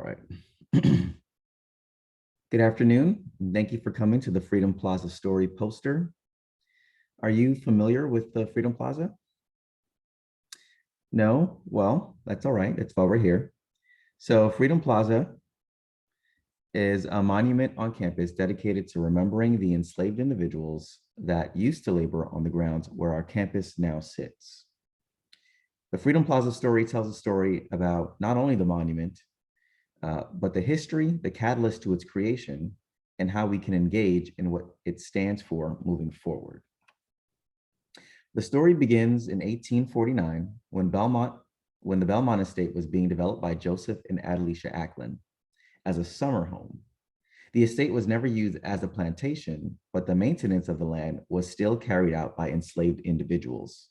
right. Good afternoon. And thank you for coming to the Freedom Plaza story poster. Are you familiar with the Freedom Plaza? No? Well, that's all right. That's why we're here. So Freedom Plaza is a monument on campus dedicated to remembering the enslaved individuals that used to labor on the grounds where our campus now sits. The Freedom Plaza story tells a story about not only the monument, but the history, the catalyst to its creation, and how we can engage in what it stands for moving forward. The story begins in 1849 when the Belmont estate was being developed by Joseph and Adelicia Ackland as a summer home. The estate was never used as a plantation, but the maintenance of the land was still carried out by enslaved individuals.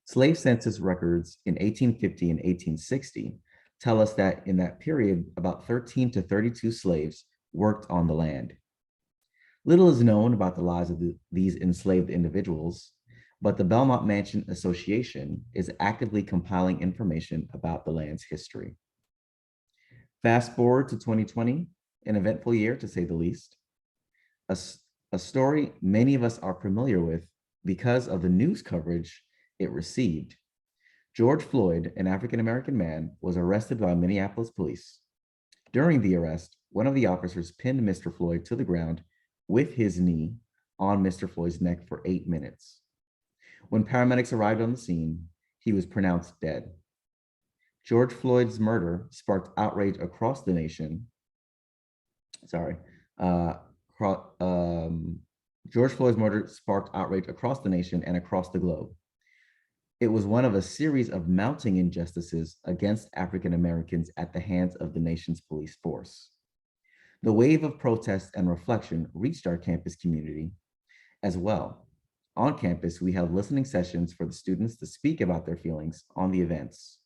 Slave census records in 1850 and 1860 tell us that in that period, about 13 to 32 slaves worked on the land. Little is known about the lives of these enslaved individuals, but the Belmont Mansion Association is actively compiling information about the land's history. Fast forward to 2020, an eventful year to say the least. A story many of us are familiar with because of the news coverage it received. George Floyd, an African-American man, was arrested by Minneapolis police. During the arrest, one of the officers pinned Mr. Floyd to the ground with his knee on Mr. Floyd's neck for 8 minutes. When paramedics arrived on the scene, he was pronounced dead. George Floyd's murder sparked outrage across the nation. George Floyd's murder sparked outrage across the nation and across the globe. It was one of a series of mounting injustices against African Americans at the hands of the nation's police force. The wave of protest and reflection reached our campus community as well. On campus, we held listening sessions for the students to speak about their feelings on the events.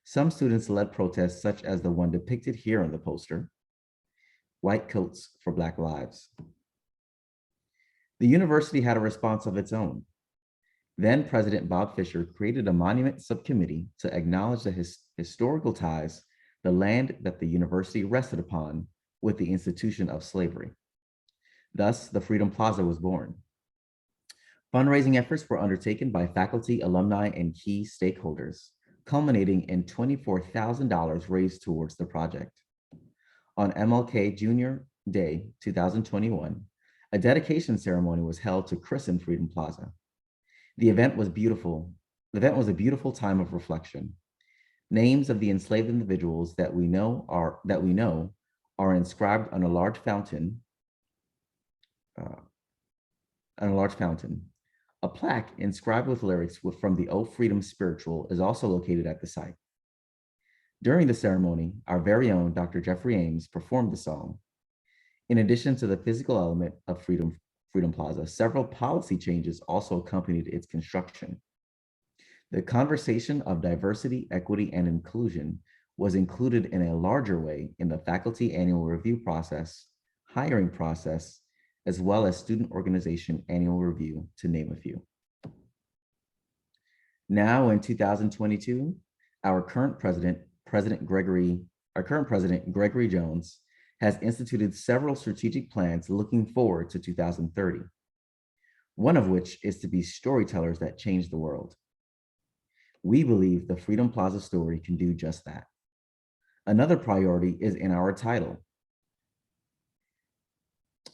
Some students led protests such as the one depicted here on the poster, White Coats for Black Lives. The university had a response of its own. Then President Bob Fisher created a monument subcommittee to acknowledge the historical ties the land that the university rested upon with the institution of slavery. Thus, the Freedom Plaza was born. Fundraising efforts were undertaken by faculty, alumni, and key stakeholders, culminating in $24,000 raised towards the project. On MLK Jr. Day 2021, a dedication ceremony was held to christen Freedom Plaza. The event was beautiful. The event was a beautiful time of reflection. Names of the enslaved individuals that we know are inscribed on a large fountain. A plaque inscribed with lyrics from the O Freedom Spiritual is also located at the site. During the ceremony, our very own Dr. Jeffrey Ames performed the song. In addition to the physical element of Freedom Plaza, several policy changes also accompanied its construction. The conversation of diversity, equity, and inclusion was included in a larger way in the faculty annual review process, hiring process, as well as student organization annual review, to name a few. Now in 2022, our current president, Gregory Jones, has instituted several strategic plans looking forward to 2030, one of which is to be storytellers that change the world. We believe the Freedom Plaza story can do just that. Another priority is in our title.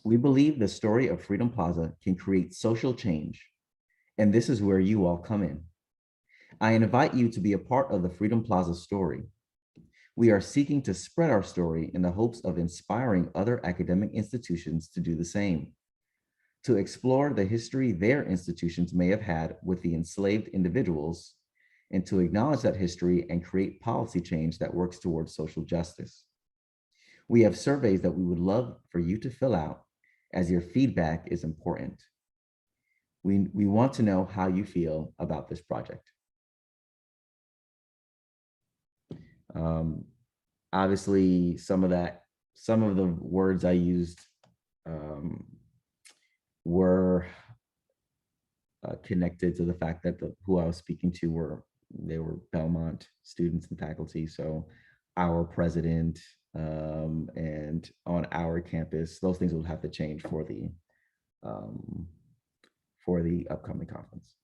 We believe the story of Freedom Plaza can create social change, and this is where you all come in. I invite you to be a part of the Freedom Plaza story. We are seeking to spread our story in the hopes of inspiring other academic institutions to do the same, to explore the history their institutions may have had with the enslaved individuals, and to acknowledge that history and create policy change that works towards social justice. We have surveys that we would love for you to fill out, as your feedback is important. We want to know how you feel about this project. Obviously, some of the words I used were connected to the fact that who I was speaking to were Belmont students and faculty. So our president, and on our campus. Those things will have to change um, for the upcoming conference.